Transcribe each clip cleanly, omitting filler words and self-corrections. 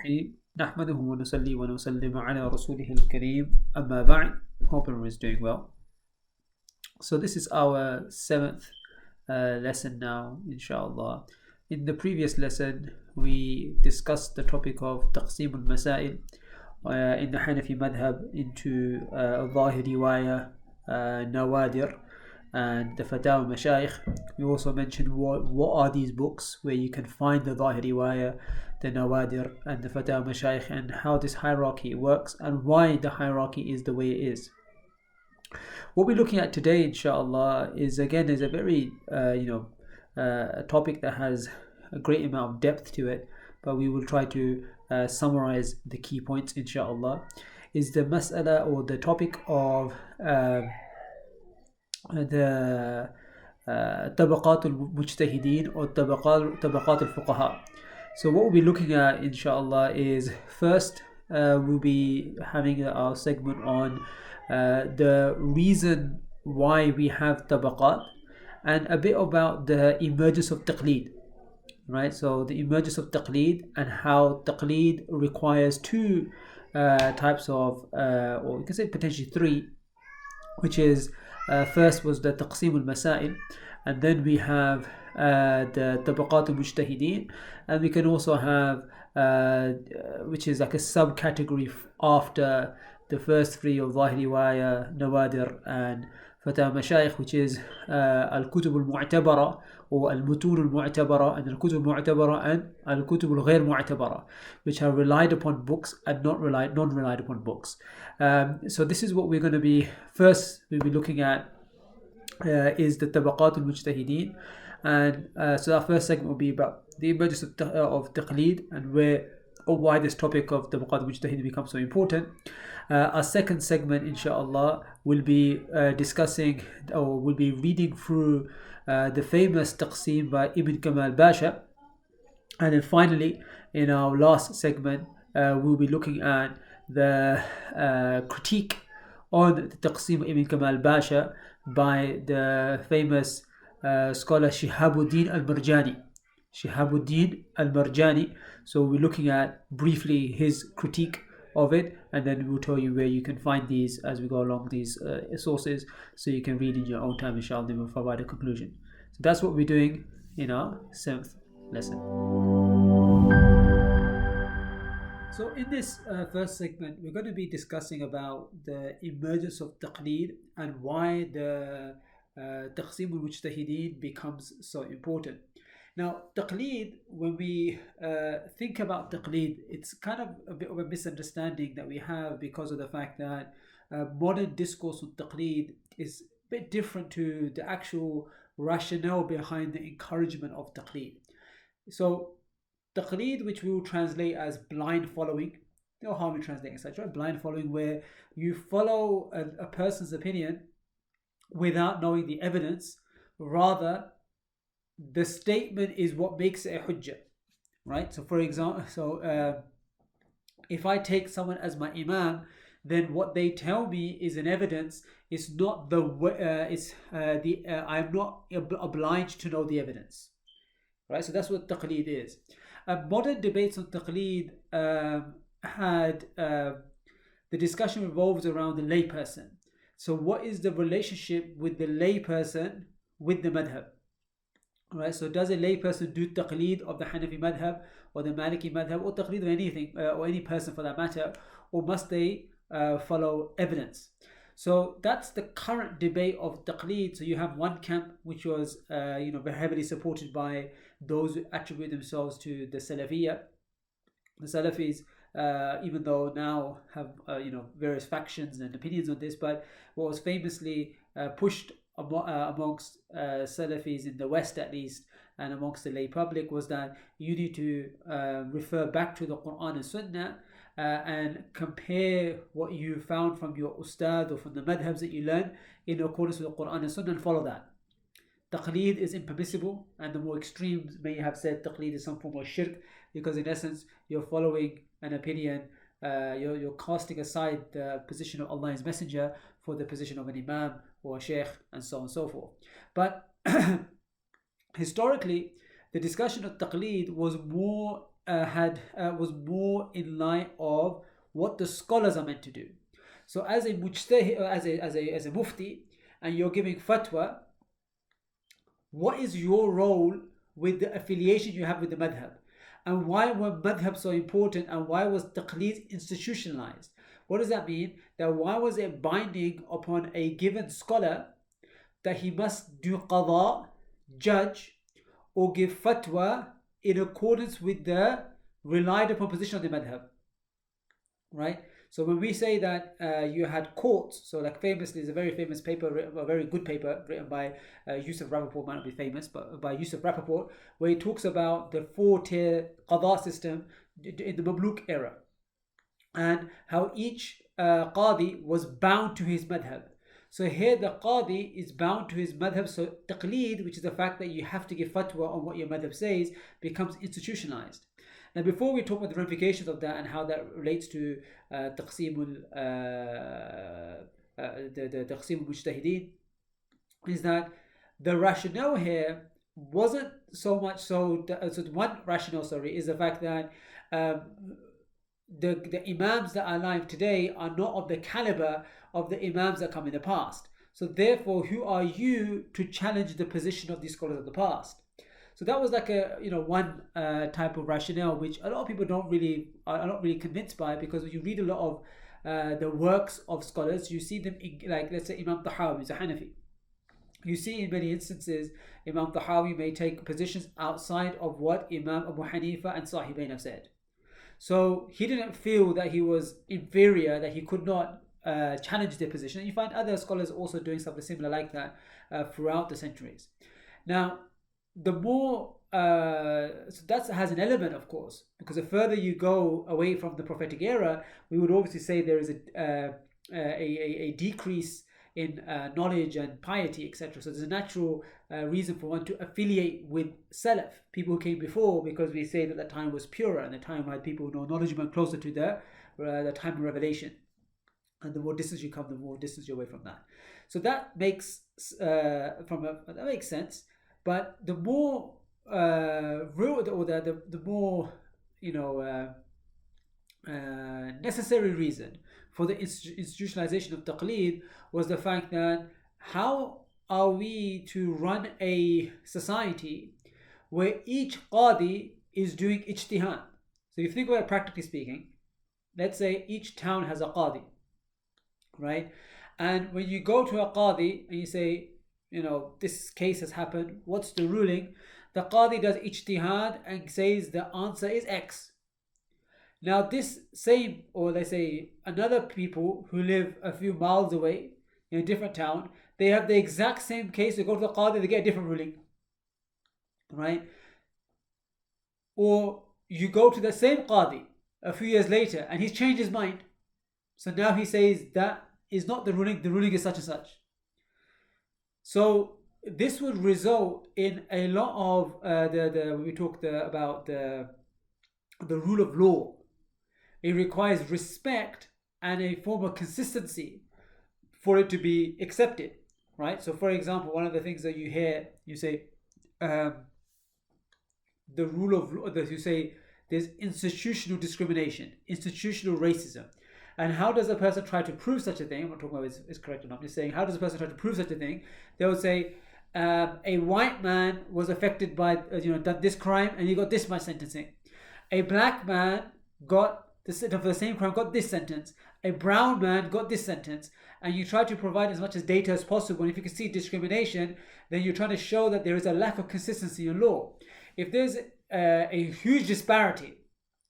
الرحيم نحمده ونصلي ونسلم على رسوله الكريم أما بعد. Hope everyone is doing well. So this is our seventh lesson now, inshallah. In the previous lesson, we discussed the topic of تقسيم المسائل in the Hanafi madhab into ظاهر رواية, نوادر, and the Fatawa Mashayikh. We also mentioned what are these books where you can find the ظاهر رواية, the Nawadir, and the Fatawa Mashayikh, and how this hierarchy works and why the hierarchy is the way it is. What we're looking at today, inshallah, is a very a topic that has a great amount of depth to it, but we will try to summarize the key points, inshallah. Is the mas'ala, or the topic of the طبقات المجتهدين or طبقات الفقهاء. So what we'll be looking at, inshallah, is first we'll be having our segment on the reason why we have tabaqat, and a bit about the emergence of taqleed, right? So the emergence of taqleed and how taqleed requires two types of, or you can say potentially three, which is first was the taqsim al-masail, and then we have the tabaqat al-mujtahideen, and we can also have which is like a subcategory after the first three of Zahir Riwaya, Nawadir, and Fatawa Mashayikh, which is Al-Kutub al-Mu'tabara, or Al-Mutun al-Mu'tabara, and Al-Kutub al-Mu'tabara, and Al-Kutub al-Ghair Mu'tabara, which are relied upon books and non-relied upon books. So this is what we're going to be, first we'll be looking at is the Tabaqat al-Mujtahideen, and so our first segment will be about the emergence of taqleed and why this topic of Tabaqat al-Mujtahideen becomes so important. Our second segment, inshallah, will be discussing, or will be reading through the famous taqsim by Ibn Kamal Basha, and then finally in our last segment we'll be looking at the critique on the taqsim of Ibn Kamal Basha by the famous scholar Shihabuddin al-Marjani. So we're looking at briefly his critique of it, and then we'll tell you where you can find these as we go along, these sources, so you can read in your own time, inshallah. Then we'll provide a conclusion. So that's what we're doing in our 7th lesson. So in this first segment, we're going to be discussing about the emergence of taqleed and why the taqsim al-mujtahideen becomes so important. Now, taqleed, when we think about taqleed, it's kind of a bit of a misunderstanding that we have, because of the fact that modern discourse on taqleed is a bit different to the actual rationale behind the encouragement of taqleed. So taqleed, which we will translate as blind following, no harm in translating such, right? Blind following, where you follow a person's opinion without knowing the evidence, rather the statement is what makes it a hujjah, right? So for example, if I take someone as my imam, then what they tell me is an evidence. It's not I'm not obliged to know the evidence, right? So that's what taqleed is. Modern debates on taqleed had the discussion revolves around the layperson. So what is the relationship with the layperson with the madhab? Right, so does a layperson do taqleed of the Hanafi madhab or the Maliki madhab, or taqleed of anything, or any person for that matter, or must they follow evidence? So that's the current debate of taqleed. So you have one camp which was very heavily supported by those who attribute themselves to the Salafiyya. The Salafis, even though now have various factions and opinions on this, but what was famously pushed amongst Salafis in the West, at least, and amongst the lay public, was that you need to refer back to the Quran and Sunnah and compare what you found from your ustad or from the madhabs that you learn in accordance with the Quran and Sunnah, and follow that. Taqleed is impermissible, and the more extremes may have said taqleed is some form of shirk, because in essence you're following an opinion, you're casting aside the position of Allah and His Messenger for the position of an imam or a sheikh, and so on and so forth. But historically, the discussion of taqleed was more was more in line of what the scholars are meant to do. So as a mujtahid, as a mufti, and you're giving fatwa, what is your role with the affiliation you have with the madhab? And why were madhab so important, and why was taqleed institutionalized? What does that mean? That why was it binding upon a given scholar that he must do qada, judge, or give fatwa in accordance with the relied upon position of the madhab? Right? So when we say that you had courts, so like famously, there's a very famous paper, a very good paper written by Yusuf Rappaport, might not be famous, but by Yusuf Rappaport, where he talks about the 4-tier qada system in the Mamluk era, and how each qadi was bound to his madhab. So here the qadi is bound to his madhab, so taqleed, which is the fact that you have to give fatwa on what your madhab says, becomes institutionalized. Now, before we talk about the ramifications of that and how that relates to taqseemul mujtahideen, is that the rationale here wasn't so much so. So one rationale, is the fact that the imams that are alive today are not of the caliber of the imams that come in the past. So therefore, who are you to challenge the position of these scholars of the past? So that was like one type of rationale which a lot of people are not really convinced by, because when you read a lot of the works of scholars, you see them like, let's say Imam Tahawi is a Hanafi. You see in many instances Imam Tahawi may take positions outside of what Imam Abu Hanifa and Sahibain have said. So he didn't feel that he was inferior, that he could not challenge their position. And you find other scholars also doing something similar like that throughout the centuries. Now, the more so that has an element, of course, because the further you go away from the prophetic era, we would obviously say there is a decrease in knowledge and piety, etc. So there's a natural reason for one to affiliate with Salaf, people who came before, because we say that time was purer and the time had people more knowledgeable and closer to the time of revelation. And the more distance you come, the more distance you're away from that. So that makes that makes sense. But the more the more necessary reason for the institutionalization of taqleed was the fact that how are we to run a society where each qadi is doing ijtihad? So if you think about it practically speaking, let's say each town has a qadi, right? And when you go to a qadi and you say, this case has happened, what's the ruling? The qadi does ijtihad and says the answer is X. Now this same, or let's say another people who live a few miles away in a different town, they have the exact same case, they go to the qadi, they get a different ruling, right? Or you go to the same qadi a few years later and he's changed his mind. So now he says that is not the ruling is such and such. So this would result in a lot of when we talk about the rule of law. It requires respect and a form of consistency for it to be accepted, right? So, for example, one of the things that you hear, you say, the rule of law. That you say there's institutional discrimination, institutional racism. And how does a person try to prove such a thing? I'm not talking about it's correct or not. I'm just saying, how does a person try to prove such a thing? They would say, a white man was affected by, done this crime and he got this much sentencing. A black man got for the same crime got this sentence. A brown man got this sentence. And you try to provide as much as data as possible. And if you can see discrimination, then you're trying to show that there is a lack of consistency in law. If there's a huge disparity,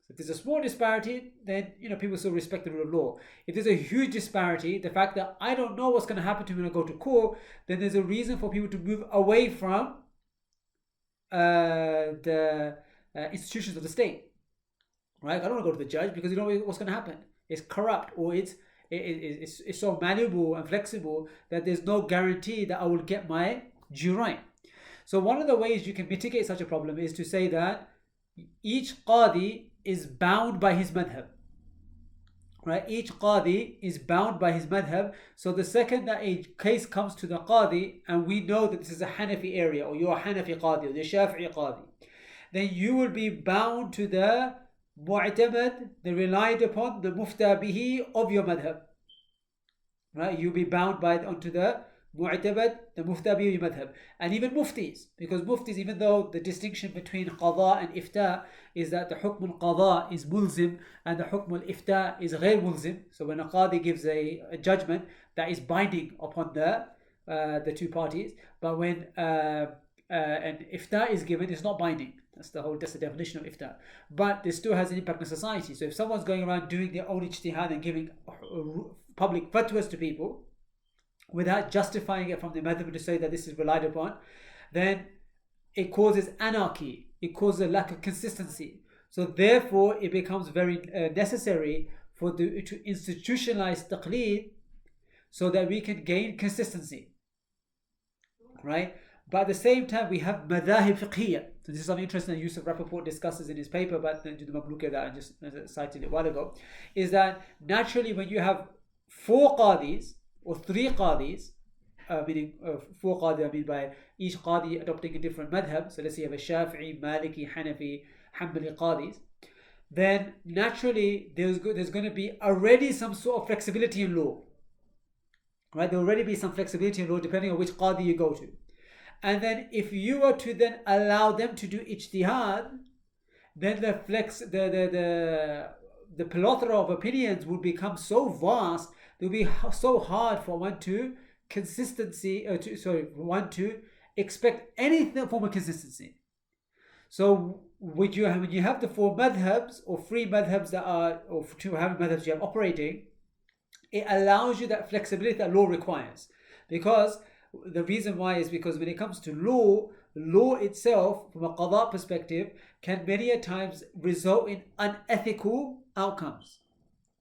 if there's a small disparity, then people still respect the rule of law. If there's a huge disparity, the fact that I don't know what's going to happen to me when I go to court, then there's a reason for people to move away from the institutions of the state. Right? I don't want to go to the judge because you don't know what's going to happen. It's corrupt, or it's so malleable and flexible that there's no guarantee that I will get my due right. So one of the ways you can mitigate such a problem is to say that each qadi is bound by his madhab. Right? Each qadi is bound by his madhab. So the second that a case comes to the qadi, and we know that this is a Hanafi area, or you're a Hanafi qadi, or the Shafi'i qadi, then you will be bound to the mu'tamad, the relied upon, the mufta bihi of your madhab. Right? You'll be bound onto the mu'tamad, the mufta bihi madhab. And even muftis, because muftis, even though the distinction between qada and ifta is that the hukm al-qada is mulzim and the hukm al-ifta is ghair mulzim. So when a qadi gives a judgment, that is binding upon the two parties. But when an ifta is given, it's not binding. That's the definition of ifta. But this still has an impact on society. So if someone's going around doing their own ijtihad and giving public fatwas to people without justifying it from the madhab to say that this is relied upon, then it causes anarchy. It causes a lack of consistency. So therefore, it becomes very necessary to institutionalize taqleed so that we can gain consistency. Right? But at the same time, we have madhahib fiqhiyya. So this is something interesting that Yusuf Rappaport discusses in his paper, but the Mamluka that I just cited a while ago, is that naturally when you have 4 qadis or 3 qadis, meaning 4 qadis, I mean by each qadi adopting a different madhab, so let's say you have a Shafi'i, Maliki, Hanafi, Hanbali qadis, then naturally there's going to be already some sort of flexibility in law. Right? There will already be some flexibility in law depending on which qadi you go to. And then if you were to then allow them to do ijtihad, then the plethora of opinions would become so vast, it would be so hard for one to expect any form of consistency. So when you have the 4 madhabs or 3 madhabs that are, or 2 madhabs you have operating, it allows you that flexibility that law requires. Because the reason why is because when it comes to law itself, from a qada perspective, can many a times result in unethical outcomes.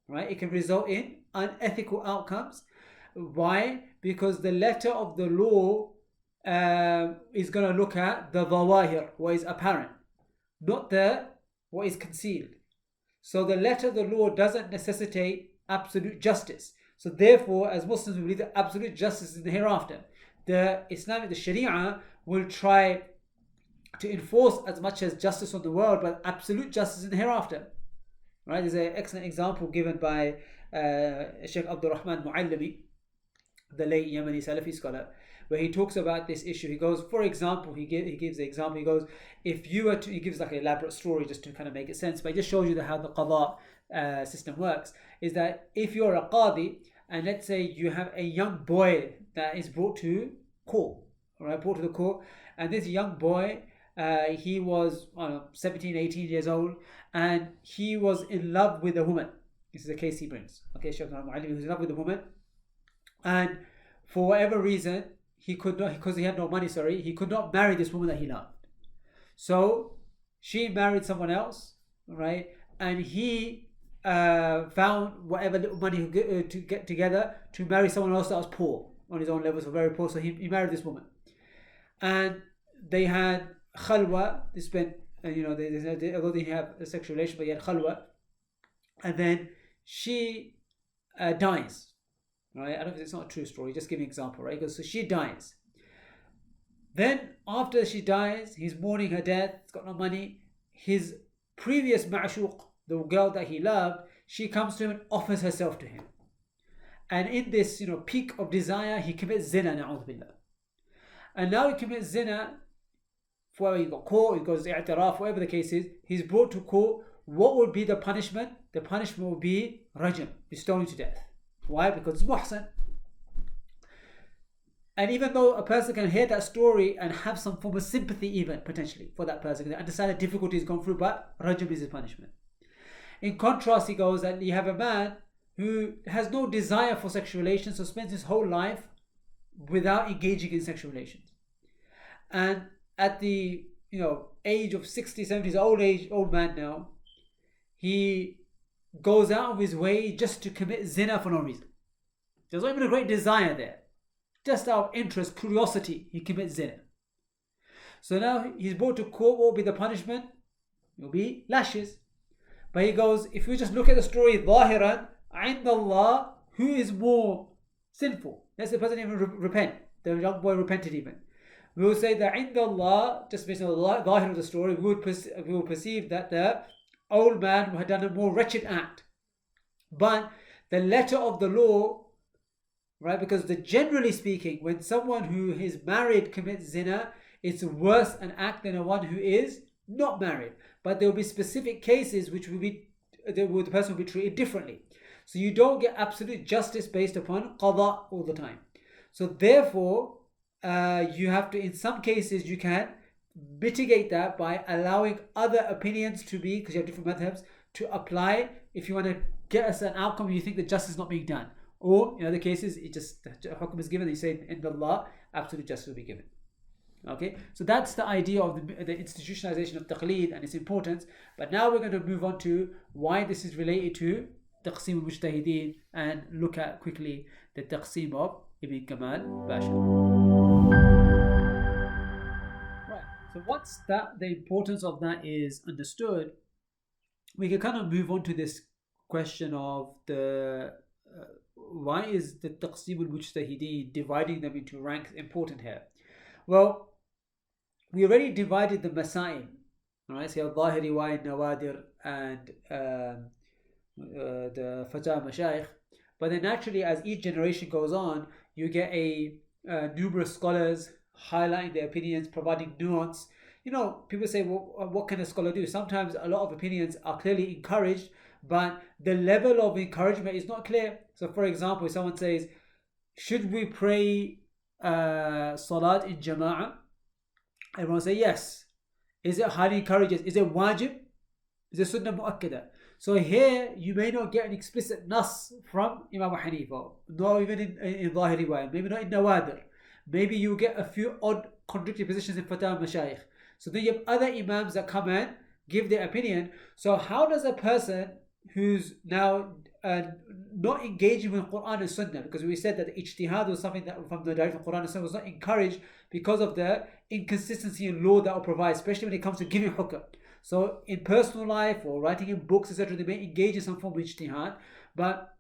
Right? It can result in unethical outcomes. Why? Because the letter of the law is going to look at the dhawahir, what is apparent, not what is concealed. So the letter of the law doesn't necessitate absolute justice. So therefore, as Muslims, we believe that absolute justice is in the hereafter. The Sharia will try to enforce as much as justice on the world, but absolute justice in the hereafter. Right? There's an excellent example given by Sheikh Abdul Rahman Muallimi, the late Yemeni Salafi scholar, where he talks about this issue. He goes, for example, he gives the example. He goes, if you were to, he gives like an elaborate story just to kind of make it sense, but he just shows you how the qada system works. Is that if you're a qadi, and let's say you have a young boy that is brought to court, brought to the court, and this young boy, he was 17, 18 years old, and he was in love with a woman. This is a case he brings. Okay, Shaykh Mu'allim, he was in love with a woman, and for whatever reason, he could not, because he had no money, he could not marry this woman that he loved. So she married someone else, right? And he found whatever little money he could to get together to marry someone else that was poor, on his own level, so very poor. So he married this woman, and they had khalwa. They spent, although they didn't have a sexual relation, but he had khalwa, and then she dies. Right? I don't think it's not a true story. Just giving an example, right? Because so she dies. Then after she dies, he's mourning her death. He's got no money. His previous ma'shuq, the girl that he loved, she comes to him and offers herself to him. And in this, peak of desire, he commits zina, na'udhu billah. And now he commits zina, for he got caught, he goes to i'tiraf, whatever the case is, he's brought to court. What would be the punishment? The punishment will be rajm, be stoned to death. Why? Because it's muhsan. And even though a person can hear that story and have some form of sympathy even, potentially, for that person, they understand the difficulty he's gone through, but rajm is his punishment. In contrast, he goes that you have a man who has no desire for sexual relations, so spends his whole life without engaging in sexual relations. And at the age of 60, 70, old man now, he goes out of his way just to commit zina for no reason. There's not even a great desire there. Just out of interest, curiosity, he commits zina. So now he's brought to court. What will be the punishment? It will be lashes. But he goes, if you just look at the story, ظاهرا عند Allah, who is more sinful? Let's say the person even repent. The young boy repented even. we will say that عند Allah, just based on the zahir of the story, we will perceive that the old man had done a more wretched act. But the letter of the law, right, because generally speaking, when someone who is married commits zina, it's worse an act than one who is not married. But there will be specific cases which will be, the person will be treated differently. So you don't get absolute justice based upon qada all the time. So therefore, you have to, in some cases, you can mitigate that by allowing other opinions to be, because you have different madhabs, to apply if you want to get a certain outcome and you think that justice is not being done. Or in other cases, it just, the hukum is given, you say in the law, absolute justice will be given. Okay, so that's the idea of the institutionalization of taqleed and its importance. But now we're going to move on to why this is related to taqsim al-mujtahideen and look at quickly the taqsim of Ibn Kamal Basha. Right, so once the importance of that is understood, we can kind of move on to this question of the why is the taqsim al-mujtahideen, dividing them into ranks, important here? Well, we already divided the masail, alright, so al-Zahiri, Riwayat, Nawadir, and the Fatah Mashayikh. But then naturally, as each generation goes on, you get numerous scholars highlighting their opinions, providing nuance. You know, people say, well, what can a scholar do? Sometimes a lot of opinions are clearly encouraged, but the level of encouragement is not clear. So for example, if someone says, should we pray salat in jama'ah? Everyone will say yes. Is it highly encouraged? Is it wajib? Is it sunnah mu'akkada? So here you may not get an explicit nas from Imam Hanifa, not even in Zahiri Riwayat, maybe not in Nawadir. Maybe you get a few odd contradictory positions in Fatah Mashayikh. So then you have other imams that come and give their opinion. So how does a person who's now not engaging with Quran and Sunnah, because we said that the ijtihad was something that from the direct Quran and Sunnah was not encouraged because of the inconsistency in law that will provide, especially when it comes to giving hukm. So in personal life or writing in books, etc., they may engage in some form of ijtihad, but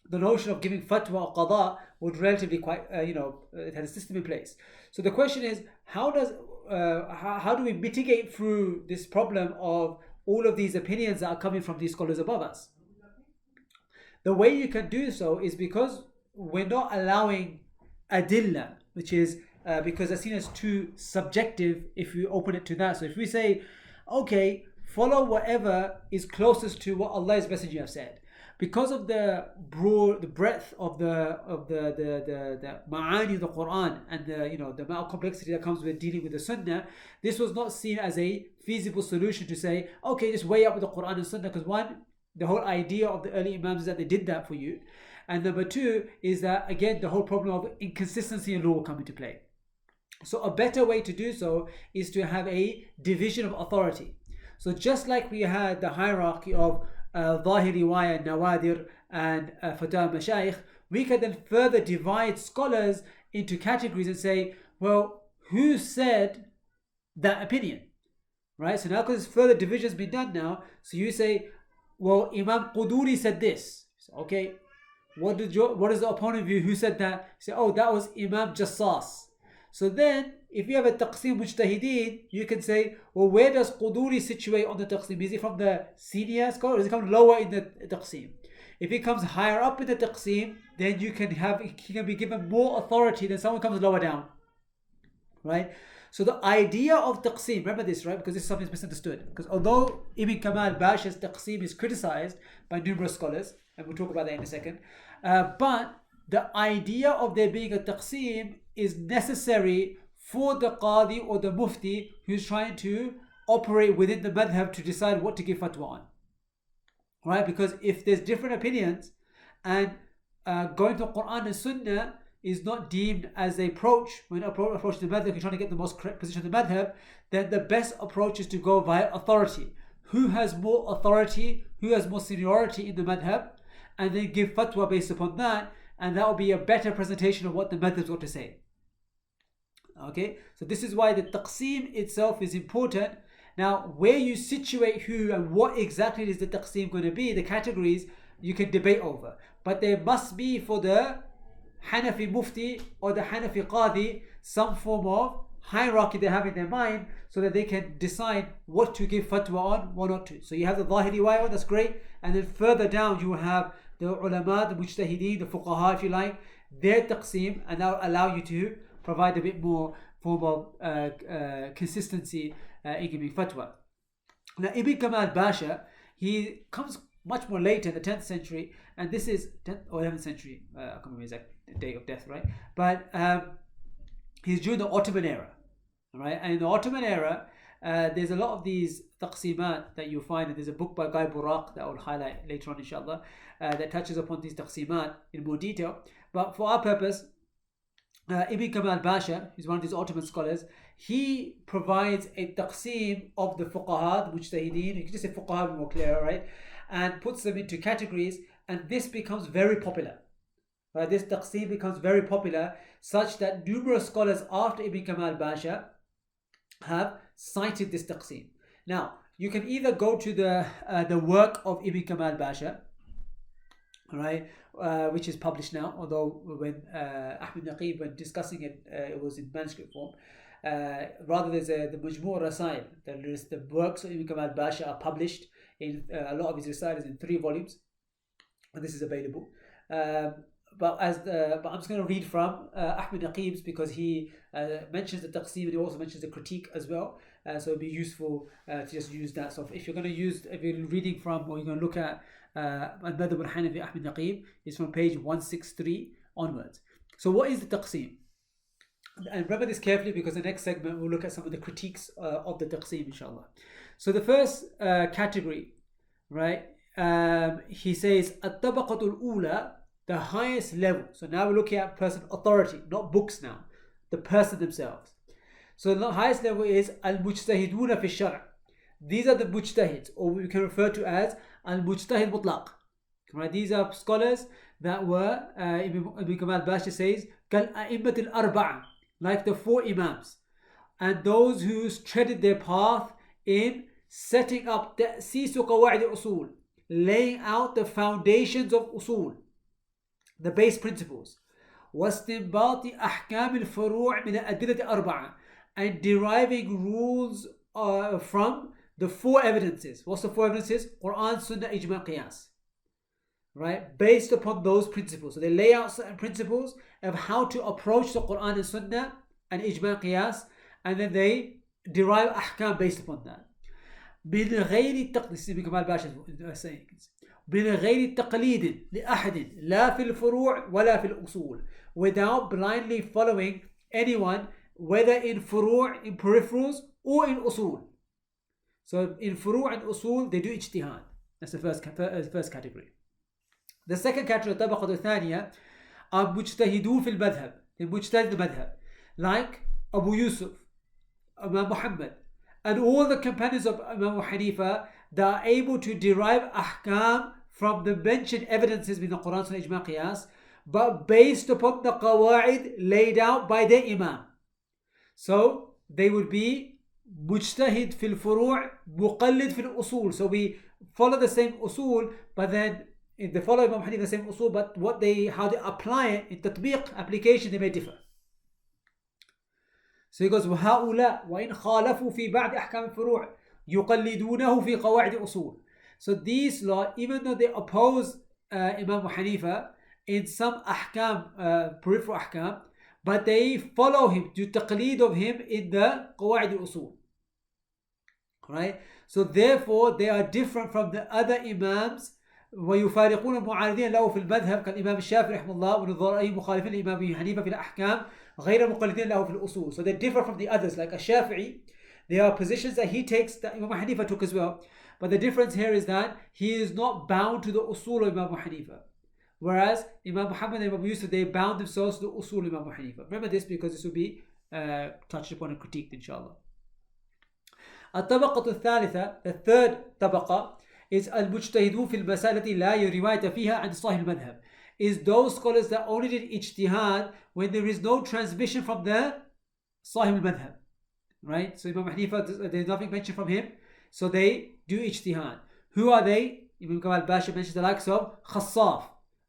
the notion of giving fatwa or qada would relatively quite, it had a system in place. So the question is, how do we mitigate through this problem of all of these opinions that are coming from these scholars above us? The way you can do so is because we're not allowing adilla, which is because that's seen as too subjective if you open it to that. So if we say, okay, follow whatever is closest to what Allah's Messenger have said, because of the breadth of the ma'ani of the Quran and the amount of complexity that comes with dealing with the Sunnah, this was not seen as a feasible solution to say, okay, just weigh up with the Quran and Sunnah, because one, the whole idea of the early Imams is that they did that for you, and number two is that again the whole problem of inconsistency in law will come into play. So a better way to do so is to have a division of authority. So just like we had the hierarchy of Zahiri Riwayat, Nawadir, and Fatah Mashayikh, we can then further divide scholars into categories and say, well, who said that opinion? Right? So now because further divisions been done now, so you say, well, Imam Quduri said this. So, okay, what is the opponent view? Who said that? You say, oh, that was Imam Jassas. So then, if you have a taqsim mujtahideen, you can say, well, where does Quduri situate on the taqsim? Is he from the senior scholar, or does he come lower in the taqsim? If he comes higher up in the taqsim, then he can be given more authority than someone comes lower down. Right? So the idea of taqsim, remember this, right? Because this is something that's misunderstood. Because although Ibn Kamal Basha's taqsim is criticized by numerous scholars, and we'll talk about that in a second, but the idea of there being a taqsim is necessary for the qadi or the mufti who's trying to operate within the madhab to decide what to give fatwa on. Right? Because if there's different opinions and going to Quran and Sunnah is not deemed as the approach when approaching the madhab, you're trying to get the most correct position of the madhab, then the best approach is to go via authority. Who has more authority, who has more seniority in the madhab, and then give fatwa based upon that, and that will be a better presentation of what the madhab's got to say. Okay, so this is why the taqsim itself is important. Now, where you situate who and what exactly is the taqsim going to be, the categories, you can debate over. But there must be for the Hanafi mufti or the Hanafi qadi some form of hierarchy they have in their mind so that they can decide what to give fatwa on, what not to. So you have the Zahiri way on, that's great. And then further down you have the ulama, the mujtahideen, the fuqaha if you like, their taqseem, and that will allow you to provide a bit more form of consistency in giving fatwa. Now Ibn Kamal Basha, he comes much more later in the 10th century, and this is 10th or 11th century, I can't remember the exact date of death, right? But he's during the Ottoman era, right? And in the Ottoman era, there's a lot of these taqsimat that you'll find, and there's a book by Guy Buraq that I will highlight later on inshallah, that touches upon these taqsimat in more detail. But for our purpose, Ibn Kamal Basha, who's one of these Ottoman scholars, he provides a taqsim of the fuqaha, the mujtahideen, you can just say fuqaha more clear, right? And puts them into categories, and this becomes very popular. Right? This taqsim becomes very popular, such that numerous scholars after Ibn Kamal Basha have cited this taqsim. Now, you can either go to the work of Ibn Kamal Basha, right, which is published now, although when Ahmed Naqib, when discussing it, it was in manuscript form. Rather, there's the Majmu' Rasail, the works of Ibn Kamal Basha are published in a lot of his recitals in 3 volumes, and this is available. But I'm just going to read from Ahmed Naqib's, because he mentions the taqsim and he also mentions the critique as well. So it'd be useful to just use that. So if you're reading from, or you're going to look at Al-Madhab al-Hanafi Ahmed Naqib, it's from page 163 onwards. So what is the taqsim? And remember this carefully, because the next segment we'll look at some of the critiques of the taqsim inshallah. So the first category, right, he says at-tabaqatul ula, the highest level. So now we're looking at person authority, not books now, the person themselves. So the highest level is al-mujtahiduna fi shar'. These are the mujtahids, or we can refer to as al-mujtahid mutlaq. Right? These are scholars that were, Ibn Kamal Basha says, kal a'immat al-arba'a, like the 4 imams, and those who treaded their path in setting up ta'sisu qawa'id al-usul, laying out the foundations of usul, the base principles, واستنباط أحكام الفروع من الأدلة الأربعة, and deriving rules from the 4 evidences. What's the 4 evidences? Quran, Sunnah, Ijma, Qiyas. Right? Based upon those principles. So they lay out certain principles of how to approach the Quran and Sunnah and Ijma, Qiyas, and then they derive ahkam based upon that. من غير التقليد كما الباشا saying من غير التقليد لأحد لا في الفروع ولا في الأصول, without blindly following anyone, whether in furu', in peripherals, or in usul. So in furu' and usul they do ijtihad. That's the first category. The second category, الطبقة الثانية, are مجتهدون في المذهب, the مجتهد المذهب, like Abu Yusuf, Imam Muhammad, and all the companions of Imam Hanifa that are able to derive ahkam from the mentioned evidences in the Quran, Sunnah, Ijma, Qiyas, but based upon the qawa'id laid out by their Imam. So they would be mujtahid fil furu', muqallid fil usul. So we follow the same usul, but then if they follow Imam Hanifa the same usul, but how they apply it in tatbiq, application, they may differ. So he goes, وَهَؤُلَاء وَإِنْ خَالَفُوا فِي بَعْدِ أَحْكَامِ الفُّرُوعِ يُقَلِّدُونَهُ فِي قَوَاعِدِ أُصُولِ. So these law, even though they oppose Imam Hanifa in some ahkam, peripheral ahkam, but they follow him, do taqleed of him in the قواعد الأصول. Right? So therefore they are different from the other imams. ويفارقون المعارضين له في المذهب كالإمام الشافعي رحمه الله ونظرائه مخالفين للإمام حنيفة في الأحكام غير مقلدين له في الأصول. So they differ from the others, like a Shafi'i. There are positions that he takes that Imam Hanifa took as well, but the difference here is that he is not bound to the usul of Imam Hanifa, whereas Imam Muhammad and Imam Yusuf, they bound themselves to the usul of Imam Hanifa. Remember this, because this will be touched upon and critiqued inshallah. الطبقة الثالثة, the third طبقة, is المجتهدون في المسائل التي لا رواية فيها عن صاحب المذهب, is those scholars that only did ijtihad when there is no transmission from the صاحب المذهب. Right? So Imam Hanifa, there's nothing mentioned from him, so they do ijtihad. Who are they? Ibn Kamal Basha mentions the likes of Khassaf,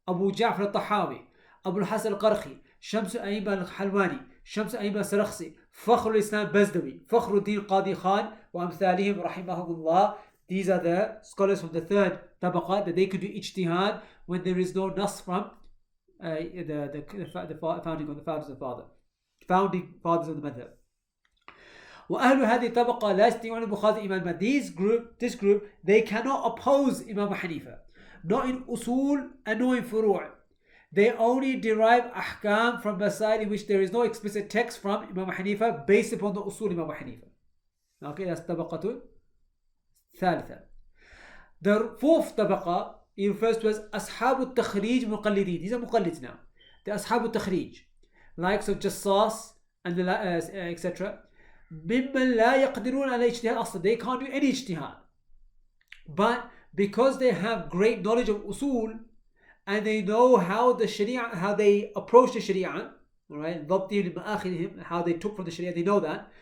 Abu Ja'far al-Tahawi, Abu al-Hasan al-Qarqi, Shams al-A'imma al-Halwani, Shams al-A'imma al-Sarakhsi, Fakhr al-Islam Bazdawi, Fakhruddin Qadi Khan, wa amthalihim rahimahumullah. These are the scholars from the third tabaqat that they could do ijtihad when there is no nas from the founding fathers of the madhab. وأهل هذه الطبقة لا يستطيعون مخالفة إمام أحمد. This group, they cannot oppose Imam Hanifa, not in usul and not in furu'. They only derive ahkam from masail in which there is no explicit text from Imam Hanifa based upon the usul Imam Hanifa. Okay, that's طبقة ثالثة. The fourth طبقة, he refers to as أصحاب التخريج مقلدين. These are muqallids now. The أصحاب التخريج, likes of Jassas and the etc. ممن لا يقدرون على اجتهاد أصلا. They can't do any ijtihad. But because they have great knowledge of usul and they know how the sharia, how they approach the sharia, right? ضبطهم لمآخذهم, how they took from the sharia, they know that.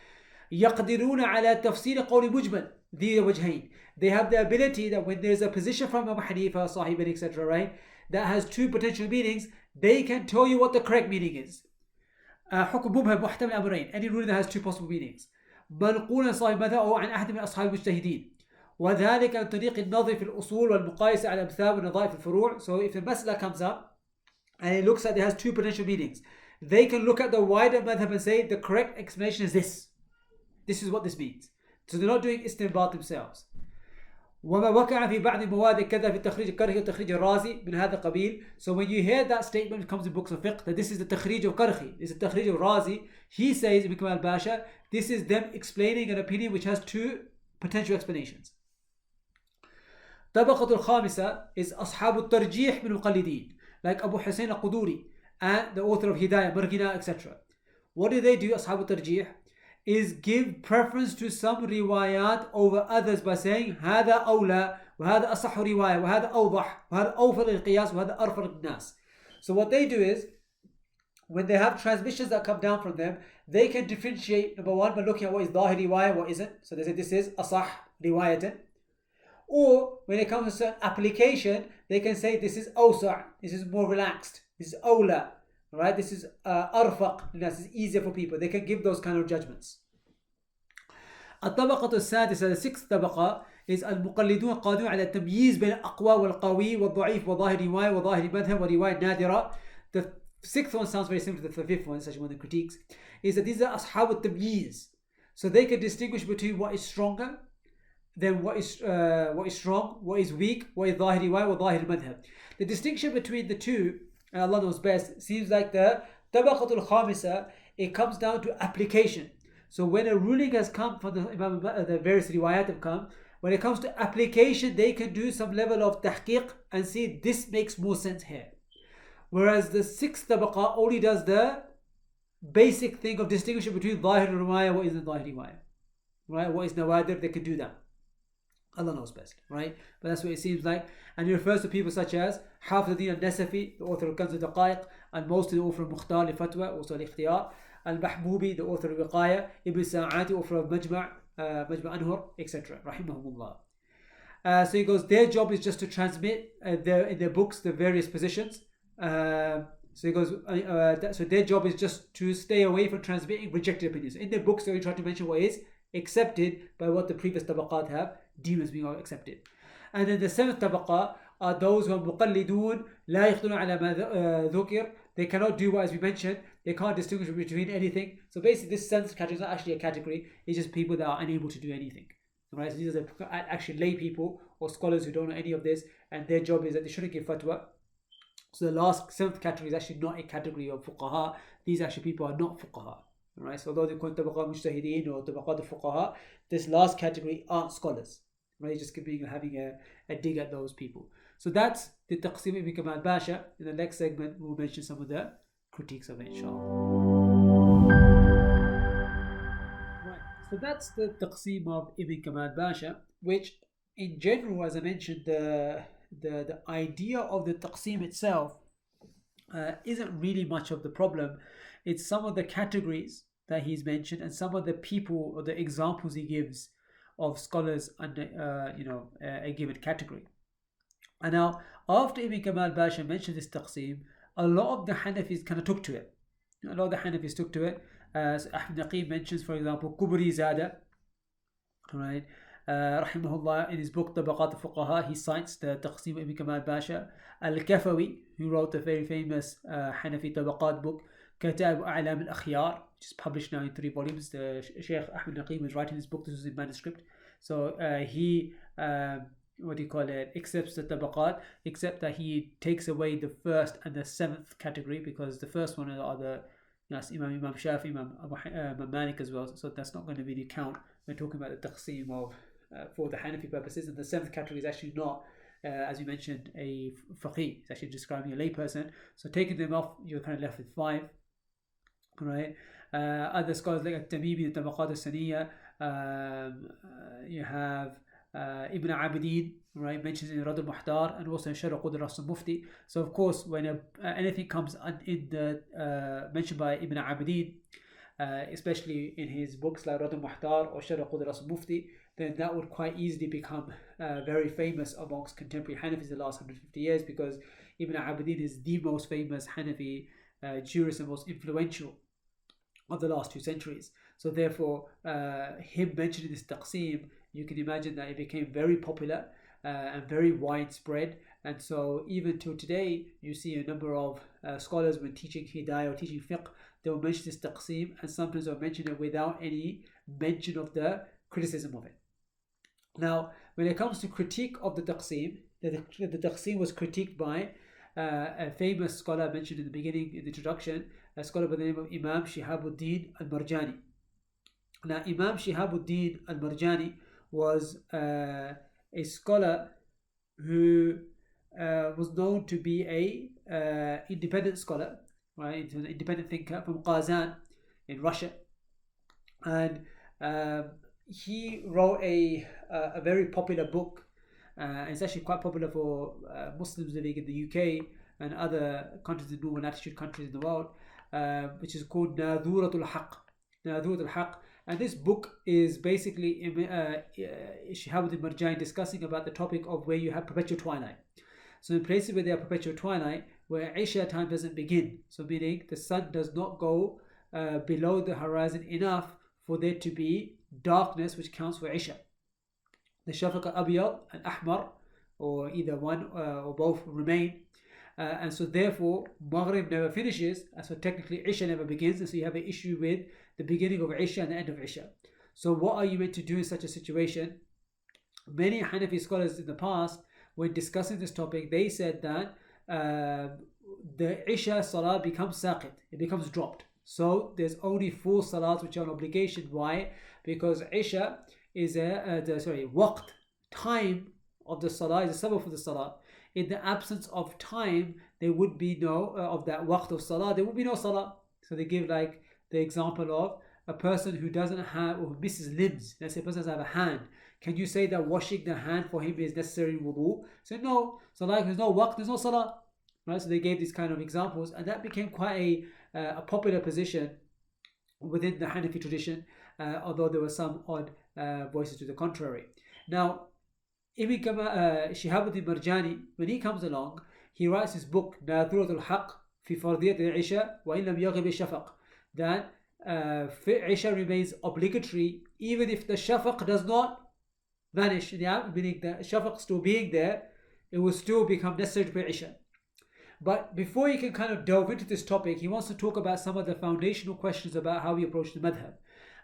يقدرون على تفسير قول مجمل ذي وجهين. They have the ability that when there's a position from Abu Hanifa, Sahib, etc., right, that has two potential meanings, they can tell you what the correct meaning is. حكم مبهم محتمل أمرين, any ruling that has two possible meanings. منقولا صاحب مذهب أو عن أحد من أصحاب المجتهدين. وذلك عن طريق النظر في الأصول والمقايسة على الأمثال والنظائر في الفروع. So if the mas'ala comes up and it looks like it has two potential meanings, they can look at the wider madhab and say the correct explanation is this. This is what this means. So they're not doing istinbat themselves. وما وقع في بعض مواد كذا في التخريج الكرخي وتخريج الرازي من هذا القبيل. So when you hear that statement, it comes in books of fiqh that this is the تخريج of Karhi, this is the تخريج of Razi. He says, Ibn Kamal Basha, this is them explaining an opinion which has two potential explanations. طبقة الخامسة is أصحاب الترجيح من المقلدين, like Abu Hussein al-Quduri and the author of Hidayah, Marghina, etc. What do? أصحاب الترجيح is give preference to some riwayat over others by saying هذا أولى وهذا أصح رواية وهذا أوضح وهذا أوفر القياس وهذا أرفق الناس. So what they do is, when they have transmissions that come down from them, they can differentiate, number one, by looking at what is ظاهر riwayah, what isn't. So they say this is أصح riwayatan. Or when it comes to certain application, they can say this is أوسع, this is more relaxed, this is أولى. Right? This is أرفق, this is easier for people. They can give those kind of judgments. الطبقة السادسة, the sixth طبقة, is المقلدون القادرون على التمييز بين الأقوى والقوي والضعيف وظاهر رواية وظاهر مذهب ورواية نادرة. The sixth one sounds very similar to the fifth one, such one of the critiques, is that these are أصحاب التمييز. So they can distinguish between what is stronger than what is strong, what is weak, what is ظاهر رواية وظاهر مذهب. The distinction between the two, and Allah knows best, seems like the Tabaqatul Khamisa, it comes down to application. So when a ruling has come from the various riwayat have come, when it comes to application, they can do some level of tahqiq and see this makes more sense here. Whereas the sixth tabaqa only does the basic thing of distinguishing between Zahir and Riwayah, what isn't Zahir Riwayah. Right? What is Nawadir, they can do that. Allah knows best, right? But that's what it seems like. And it refers to people such as Hafizuddin al-Nasafi, the author of Kanz al-Daqaiq, and most of the author of Mukhtar al-Fatwa, also al-Ikhtiyar, al-Mahbubi, the author of Wiqaya, Ibn Sa'ati, author of Majma' Anhur, etc. Rahimahumullah. So he goes, their job is just to transmit in their books the various positions. So he goes, so their job is just to stay away from transmitting rejected opinions. In their books, they try to mention what is accepted by what the previous tabaqat have deemed as being accepted. And then the seventh tabaqa are those who are muqallidun, la yakhduna ala ma dhukir. They cannot do what, as we mentioned, they can't distinguish between anything. So basically this seventh category is not actually a category, it's just people that are unable to do anything. Right? So these are actually lay people or scholars who don't know any of this, and their job is that they shouldn't give fatwa. So the last seventh category is actually not a category of fuqaha. These actually people are not fuqaha. Right? So although they call tabaqat mujtahideen or tabaqat al-fuqaha, this last category aren't scholars. Right? Just having a dig at those people. So that's the taqsim Ibn Kamal Basha. In the next segment, we'll mention some of the critiques of it, inshallah. Right. So that's the taqsim of Ibn Kamal Basha, which in general, as I mentioned, the idea of the taqsim itself isn't really much of the problem. It's some of the categories that he's mentioned and some of the people or the examples he gives of scholars under a given category. And now, after Ibn Kamal Basha mentioned this taqsim, a lot of the Hanafis kind of took to it. A lot of the Hanafis took to it, So Ahmed Naqib mentions, for example, Kubri Zada, right? Rahimahullah, in his book Tabaqat al-Fuqaha, he cites the Taqsim Ibn Kamal Basha. Al-Kafawi, who wrote the very famous Hanafi Tabaqat book, Kitab A'lam al-Akhyar, which is published now in 3 volumes. The Sheikh Ahmed Naqib was writing this book, this was in manuscript. So he, what do you call it, accepts the Tabaqat, except that he takes away the first and the 7th category, because the first one are the Imam Shafi, Imam Malik as well. So that's not going to be the count. We're talking about the taqsim of for the Hanafi purposes, and the 7th category is actually not, as you mentioned, a faqih. It's actually describing a layperson. So taking them off, you're kind of left with 5. Right. Other scholars like Tamimi, the Tabaqat al-Saniyya, you have Ibn Abidin, right, mentions in Rad al-Muhtar, and also in Sharh Qudr al-Mufti. So of course, when anything comes in the mentioned by Ibn Abidin, especially in his books like Rad al-Muhtar or Sharh Qudr al-Mufti, then that would quite easily become very famous amongst contemporary Hanafis in the last 150 years, because Ibn Abidin is the most famous Hanafi jurist and most influential of the last 2 centuries. So therefore, him mentioning this taqsim, you can imagine that it became very popular and very widespread. And so even till today, you see a number of scholars when teaching Hidayah or teaching Fiqh, they will mention this taqsim, and sometimes they'll mention it without any mention of the criticism of it. Now, when it comes to critique of the taqsim, the taqsim was critiqued by a famous scholar mentioned in the beginning, in the introduction, a scholar by the name of Imam Shihabuddin al-Marjani. Now, Imam Shihabuddin al-Marjani was a scholar who was known to be a independent scholar, right, an independent thinker from Kazan in Russia, and he wrote a very popular book. It's actually quite popular for Muslims living in the UK and other countries in northern latitude countries in the world, which is called Nadhuratul Haq. Nadhuratul Haq. And this book is basically Shihabuddin Marjani discussing about the topic of where you have perpetual twilight. So in places where there are perpetual twilight, where Isha time doesn't begin, so meaning the sun does not go below the horizon enough for there to be darkness, which counts for Isha. The Shafaq al-Abyad and Ahmar, or either one or both, remain. And so therefore, Maghrib never finishes, and so technically Isha never begins, and so you have an issue with the beginning of Isha and the end of Isha. So what are you meant to do in such a situation? Many Hanafi scholars in the past, when discussing this topic, they said that the Isha Salah becomes saqit, it becomes dropped. So there's only 4 salats which are an obligation. Why? Because Isha is waqt, time of the salah, is a sabab for the salah. In the absence of time, there would be no, of that waqt of salah, there would be no salah. So they give like the example of a person who doesn't have, or who misses limbs. Let's say a person doesn't have a hand. Can you say that washing the hand for him is necessary in wudu? So no. So like there's no waqt, there's no salah. Right? So they gave these kind of examples, and that became quite a popular position within the Hanafi tradition, although there were some odd voices to the contrary. Now, Ibn Shihabuddin Marjani, when he comes along, he writes his book Nadhuratul Haq fi Fardiyat al-Isha wa in lam yaghib al-Shafaq, that Isha remains obligatory even if the Shafaq does not vanish, meaning the Shafaq still being there, it will still become necessary to pray Isha. But before he can kind of delve into this topic, he wants to talk about some of the foundational questions about how we approach the madhab.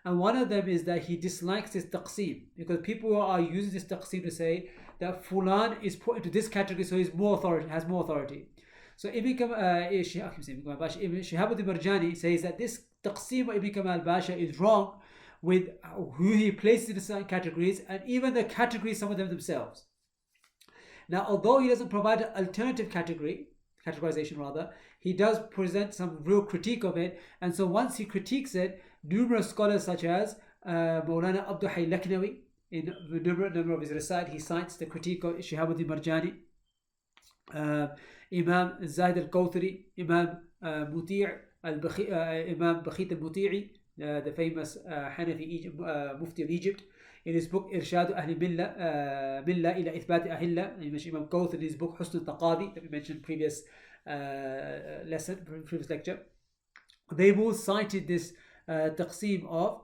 And one of them is that he dislikes this taqsim, because people are using this taqsim to say that Fulan is put into this category, so he's more authority, has more authority. So Ibn Shihabuddin Marjani says that this taqsim of Ibn Kamal Basha is wrong with who he places in certain categories, and even the categories, some of them themselves. Now, although he doesn't provide an alternative categorization rather, he does present some real critique of it. And so once he critiques it, numerous scholars such as Maulana Abdul Hayy Laknawi, in the number of his recite, he cites the critique of Shihabuddin Marjani. Imam Zaid al-Kawthari, Imam Imam Bakhit al-Muti'i, the famous Hanafi Mufti of Egypt, in his book Irshad Ahli Milla ila Ithbat Ahilla. Imam Kawthari in his book Husn al-Taqadi, that we mentioned previous lecture. They both cited this taqseem of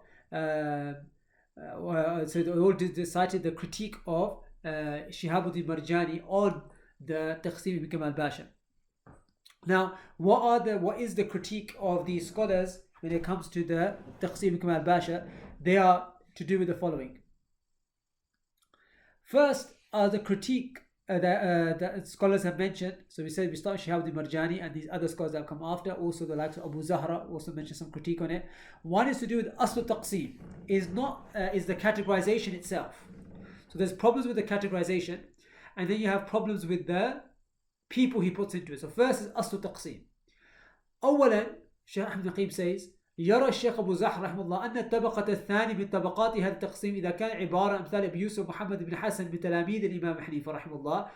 so they all cited the critique of Shihabuddin Marjani on the Taqsim ibn Kamal Basha. Now, what is the critique of these scholars when it comes to the Taqsim ibn Kamal Basha? They are to do with the following. First are the critique that scholars have mentioned. So we said we start Shihabuddin Marjani and these other scholars that have come after. Also the likes of Abu Zahra also mentioned some critique on it. One is to do with Aslu Taqsim, is the categorization itself. So there's problems with the categorization, and then you have problems with the people he puts into it. So first is Aslu Taqsim. أولا Shaykh Ahmed Naqib says يرى الشيخ أبو زحر رحمه الله أن الطبقة الثانية من طبقات هذا التقسيم إذا كان عبارة أمثال أبي يوسف محمد بن حسن من تلاميذ الإمام حنيفة رحمه الله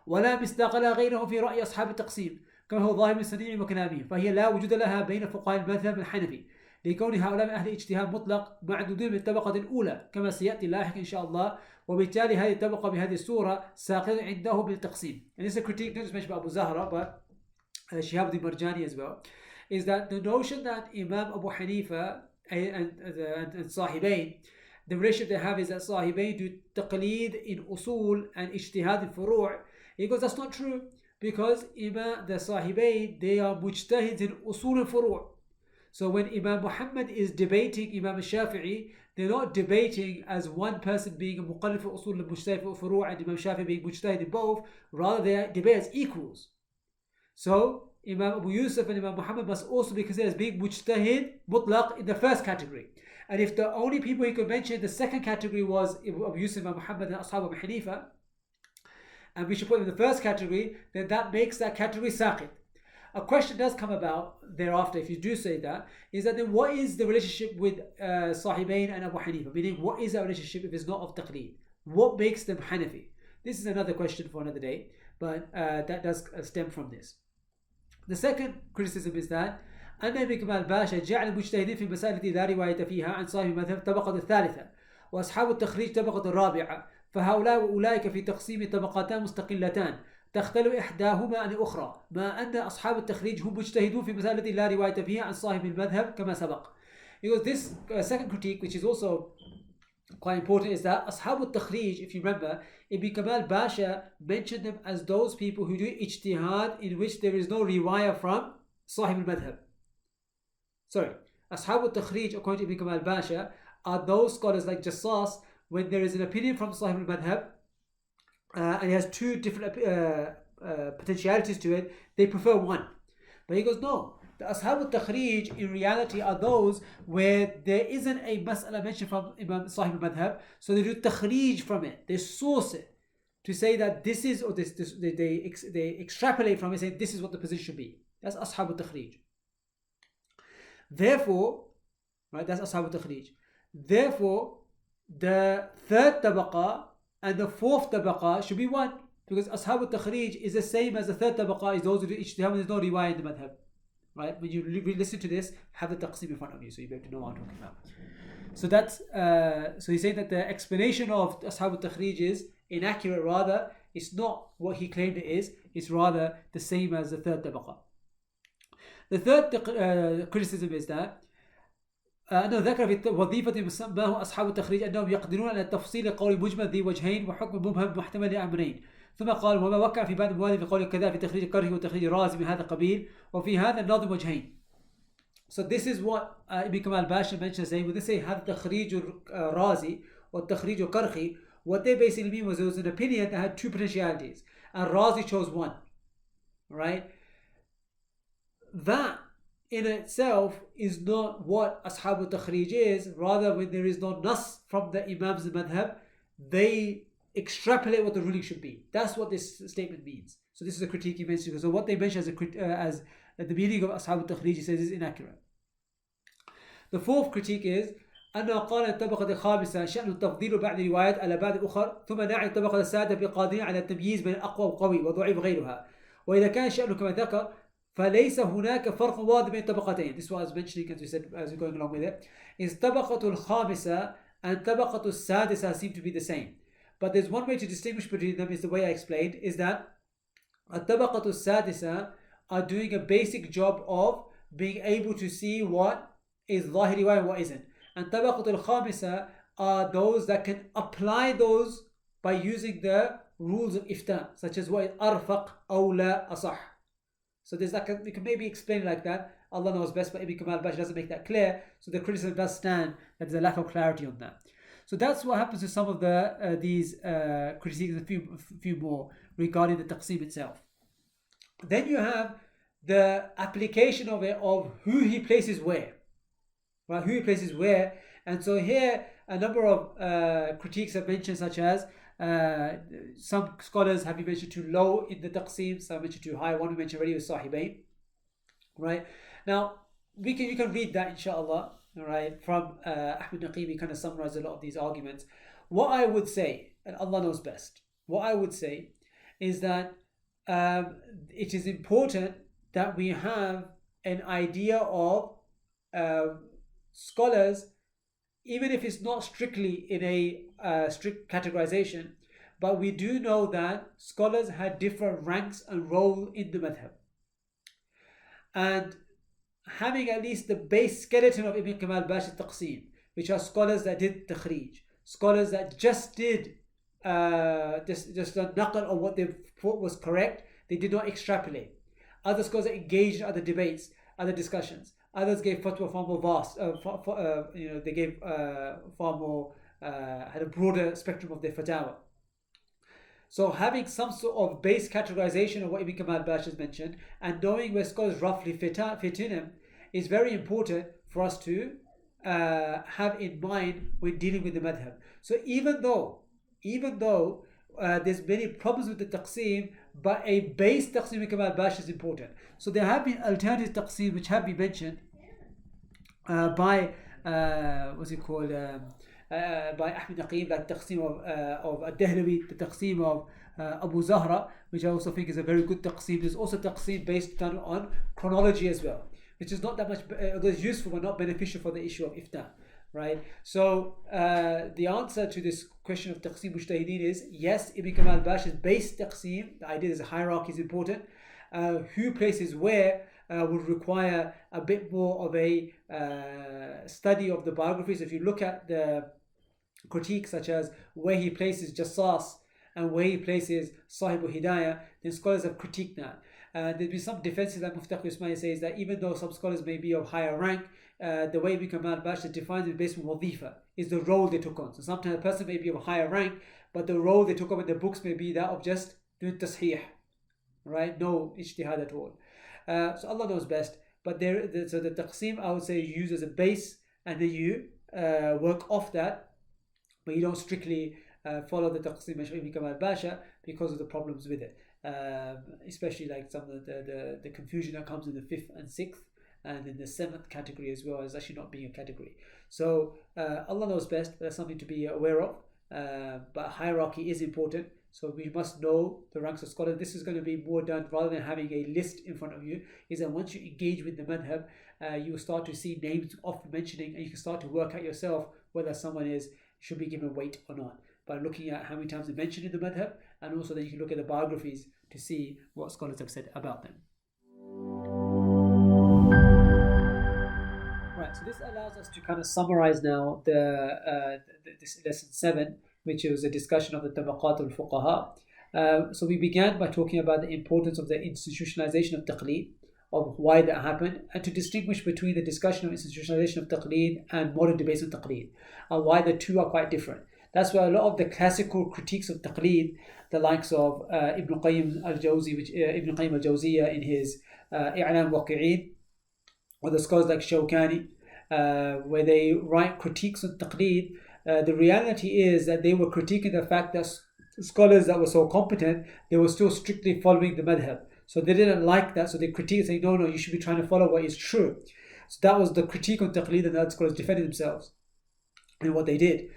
ولا مصداق لها غيره في رأي أصحاب التقسيم كما هو ظاهر من صنيع وكلامهم، فهي لا وجود لها بين فقهاء المذهب الحنفي لكون هؤلاء من أهل اجتهاد مطلق مع النزول من الطبقة الأولى كما سيأتي لاحقا إن شاء الله، وبالتالي هذه الطبقة بهذه الصورة ساقطة عنده بالتقسيم. And this is a critique not just mentioned by Abu Zahra but Shihabuddin Marjani as well, is that the notion that Imam Abu Hanifa and Sahibain, the relationship they have is that Sahibain do taqleed in usul and ijtihad in furu'. He goes, that's not true, because Imam the Sahibain, they are mujtahids in usul and furu'. So when Imam Muhammad is debating Imam Shafi'i, they're not debating as one person being a muqallid for usul and mujtahid for furu' and Imam Shafi'i being mujtahid in both, rather they debate as equals. So Imam Abu Yusuf and Imam Muhammad must also be considered as being mujtahid mutlaq in the first category. And if the only people he could mention in the second category was Abu Yusuf, Imam Muhammad and Ashab Abu Hanifa, and we should put them in the first category, then that makes that category saqit. A question does come about thereafter, if you do say that, is that then what is the relationship with Sahibain and Abu Hanifa? Meaning, what is that relationship if it's not of taqleed? What makes them Hanafi? This is another question for another day, but that does stem from this. The second criticism is that أن ابن كمال باشا جعل المجتهدين في المسائل التي لا رواية فيها عن صاحب المذهب طبقة الثالثة وأصحاب التخريج طبقة الرابعة، فهؤلاء وأولئك في تقسيم طبقتان مستقلتان تختلف إحداهما عن الأخرى، ما أن أصحاب التخريج هم مجتهدون في المسائل التي لا رواية فيها عن صاحب المذهب كما سبق. Because this second critique, which is also quite important, is that Ashab al-Takhrij, if you remember, Ibn Kamal Basha mentioned them as those people who do ijtihad in which there is no riwayah from Sahib al-Madhab. Sorry, Ashab al-Takhrij, according to Ibn Kamal Basha, are those scholars like Jassas, when there is an opinion from Sahib al-Madhab, and it has two different potentialities to it, they prefer one. But he goes, no. The Ashab al-Takhrij in reality are those where there isn't a mas'ala mentioned from Imam Sahib al-Madhab, so they do takhrij from it, they source it to say that this is, or this they extrapolate from it, saying this is what the position should be. That's Ashab al-Takhrij. Therefore, right, that's Ashab al-Takhrij. Therefore, the third tabaqa and the fourth tabaqa should be one, because Ashab al-Takhrij is the same as the third tabaqa is those who do ijtihad, there's no riwayah in the madhab. Right? When you listen to this, have the taqsim in front of you, so you be able to know what I'm talking about. So that's so he's saying that the explanation of Ashab al-Takhrij is inaccurate. Rather, it's not what he claimed it is. It's rather the same as the third tabaqa. The third criticism is that أنه ذكر في وظيفة مسماه أصحاب التخريج أنهم يقدرون على تفصيل قول مجمل ذي وجهين وحكم مبهم محتمل لأمرين، ثم قال وما وقع في بعض المواد في قول كذا في تخريج كره وتخريج رازي من هذا القبيل وفي هذا الناظم وجهين. So this is what Ibn Kamal Basha mentioned, saying when they say هذا تخريج رازي or تخريج كرخي, what they basically mean was there was an opinion that had two potentialities and Razi chose one. Right? That in itself is not what Ashab al-Takhrij is. Rather, when there is no nas from the Imams al-Madhab, they extrapolate what the ruling should be. That's what this statement means. So this is a critique he mentioned. So what they mention as at the beginning of Ashab al-Takhrij, he says is inaccurate. The fourth critique is أنه قال الطبقة الخامسة شأن التفضيل بعد الروايات على بعض الأخر، ثم نعي الطبقة السادسة بقادرين على التمييز بين الأقوى والقوي وضعيف غيرها، وإذا كان شأنه كما ذكر فليس هناك فرق واضح بين الطبقتين. This was mentioning, as we said, as we're going along with it, is طبقة الخامسة and طبقة السادسة seem to be the same. But there's one way to distinguish between them, is the way I explained, is that الطبقة السادسة are doing a basic job of being able to see what is ظاهر رواية and what isn't. And طبقة الخامسة are those that can apply those by using the rules of ifta, such as what is arfaq, awla, asah. So there's like we can maybe explain like that. Allah knows best, but Ibn Kamal Bash doesn't make that clear. So the criticism does stand that there's a lack of clarity on that. So that's what happens to some of the these critiques, a few more regarding the taqsim itself. Then you have the application of it, of who he places where, right? Who he places where, and so here a number of critiques are mentioned, such as some scholars have been mentioned too low in the taqsim, some mentioned too high. One we mentioned already was Sahibain, right? Now you can read that inshallah, right? From Ahmed Naqib, he kind of summarized a lot of these arguments. What I would say, and Allah knows best, what I would say is that it is important that we have an idea of scholars, even if it's not strictly in a strict categorization, but we do know that scholars had different ranks and role in the madhab. And having at least the base skeleton of Ibn Kamal Bash al-Taqsim, which are scholars that did takhrij, scholars that just did just a naql of what they thought was correct, they did not extrapolate. Other scholars that engaged in other debates, other discussions. Others gave fatwa far more vast, they gave far more, had a broader spectrum of their fatwa. So having some sort of base categorization of what Ibn Kamal Bash has mentioned and knowing where scholars roughly fit in him is very important for us to have in mind when dealing with the madhab. So even though there's many problems with the taqsim, but a base taqsim Ibn Kamal Bash is important. So there have been alternative taqsim which have been mentioned by by Ahmed Naqib, like taqsim of Ad-Dahlawi, the taqsim of Abu Zahra, which I also think is a very good taqsim. There's also taqsim based on chronology as well, which is not that much, it's useful but not beneficial for the issue of ifta, right? So the answer to this question of taqsim mujtahideen is yes, Ibn Kamal Bash's base taqsim, the idea is a hierarchy is important. Who places where would require a bit more of a study of the biographies. If you look at the critiques, such as where he places Jassas and where he places Sahibu Hidayah, then scholars have critiqued that. There's been some defenses that Muftaqi Ismail says that even though some scholars may be of higher rank, the way Ibn Kamal Bash defines it based on wadhifa, is the role they took on. So sometimes a person may be of a higher rank, but the role they took on in their books may be that of just doing tasheeh, right? No ijtihad at all. So Allah knows best. But so the taqsim, I would say, you use as a base, and then you work off that, but you don't strictly follow the taqsim of Ibn Kamal Basha because of the problems with it. Especially like some of the confusion that comes in the 5th and 6th, and in the 7th category as well, as actually not being a category. So Allah knows best, but that's something to be aware of. But hierarchy is important, so we must know the ranks of scholars. This is going to be more done rather than having a list in front of you, is that once you engage with the madhab, you will start to see names often mentioning, and you can start to work out yourself whether someone should be given weight or not, by looking at how many times they mentioned in the madhab, and also then you can look at the biographies to see what scholars have said about them. Right, so this allows us to kind of summarize now this lesson 7, which was a discussion of the tabaqat al-fuqaha. So we began by talking about the importance of the institutionalization of taqleed, of why that happened, and to distinguish between the discussion of institutionalization of taqleed and modern debates on taqleed, and why the two are quite different. That's why a lot of the classical critiques of taqleed, the likes of Ibn Qayyim al-Jawziyya in his I'lam Waqi'een, or the scholars like Shawkani, where they write critiques on taqleed, the reality is that they were critiquing the fact that scholars that were so competent, they were still strictly following the madhab. So they didn't like that, so they critiqued, saying, no, you should be trying to follow what is true. So that was the critique on taqleed, and the other scholars defended themselves in what they did.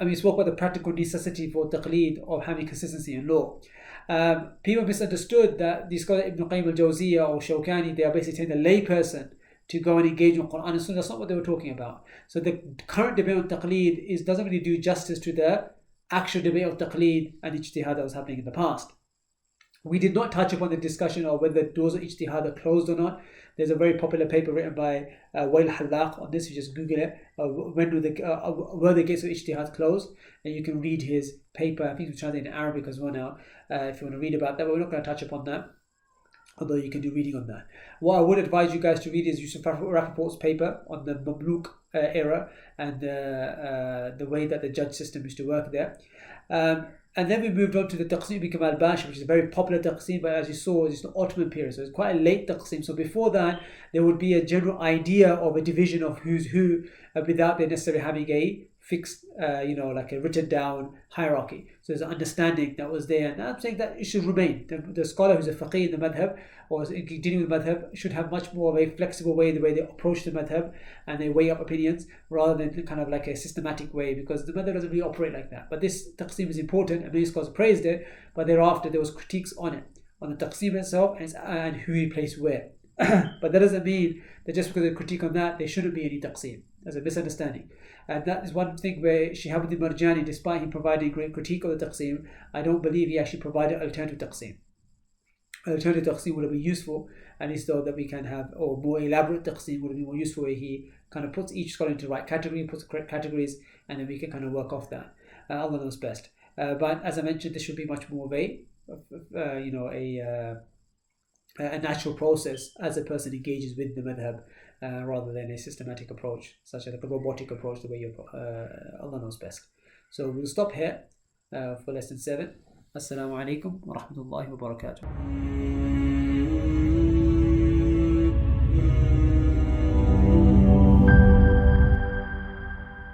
We spoke about the practical necessity for taqleed of having consistency in law. People misunderstood that these scholars, Ibn Qayyim al-Jawziyya or Shawkani, they are basically telling the layperson to go and engage in Quran and Sunnah. That's not what they were talking about. So the current debate on taqleed doesn't really do justice to the actual debate of taqleed and ijtihad that was happening in the past. We did not touch upon the discussion of whether doors of ijtihad are closed or not. There's a very popular paper written by Wail Halaq on this. You just Google it. When do were the gates of ijtihad closed? And you can read his paper. I think it's translated in Arabic as well now. If you want to read about that, but we're not going to touch upon that. Although you can do reading on that. What I would advise you guys to read is Yusuf Rappaport's paper on the Mamluk era and the way that the judge system used to work there. And then we moved on to the Taqsim bi Kamal Bash, which is a very popular Taqsim, but as you saw, it's the Ottoman period, so it's quite a late Taqsim. So before that, there would be a general idea of a division of who's who without there necessarily having a fixed, like a written down hierarchy. So there's an understanding that was there, and I'm saying that it should remain. The scholar who's a faqih in the madhab or dealing with madhab should have much more of a flexible way, the way they approach the madhab and they weigh up opinions rather than kind of like a systematic way, because the madhab doesn't really operate like that. But this taqsim is important, and many scholars praised it, but thereafter there was critiques on it, on the taqsim itself and who he placed where. But that doesn't mean that just because of critique on that, there shouldn't be any taqsim. There's a misunderstanding. And that is one thing where Shihabuddin Marjani, despite him providing great critique of the taqsim, I don't believe he actually provided alternative taqsim. Alternative taqsim would have been useful, at least though that we can have, or more elaborate taqsim would have been more useful, where he kind of puts each scholar into the right category, puts the correct categories, and then we can kind of work off that. Allah knows best. But as I mentioned, this should be much more of a natural process as a person engages with the madhab, rather than a systematic approach, such as like a robotic approach, the way Allah knows best. So we'll stop here for lesson 7. Assalamu alaikum wa rahmatullahi wa barakatuh.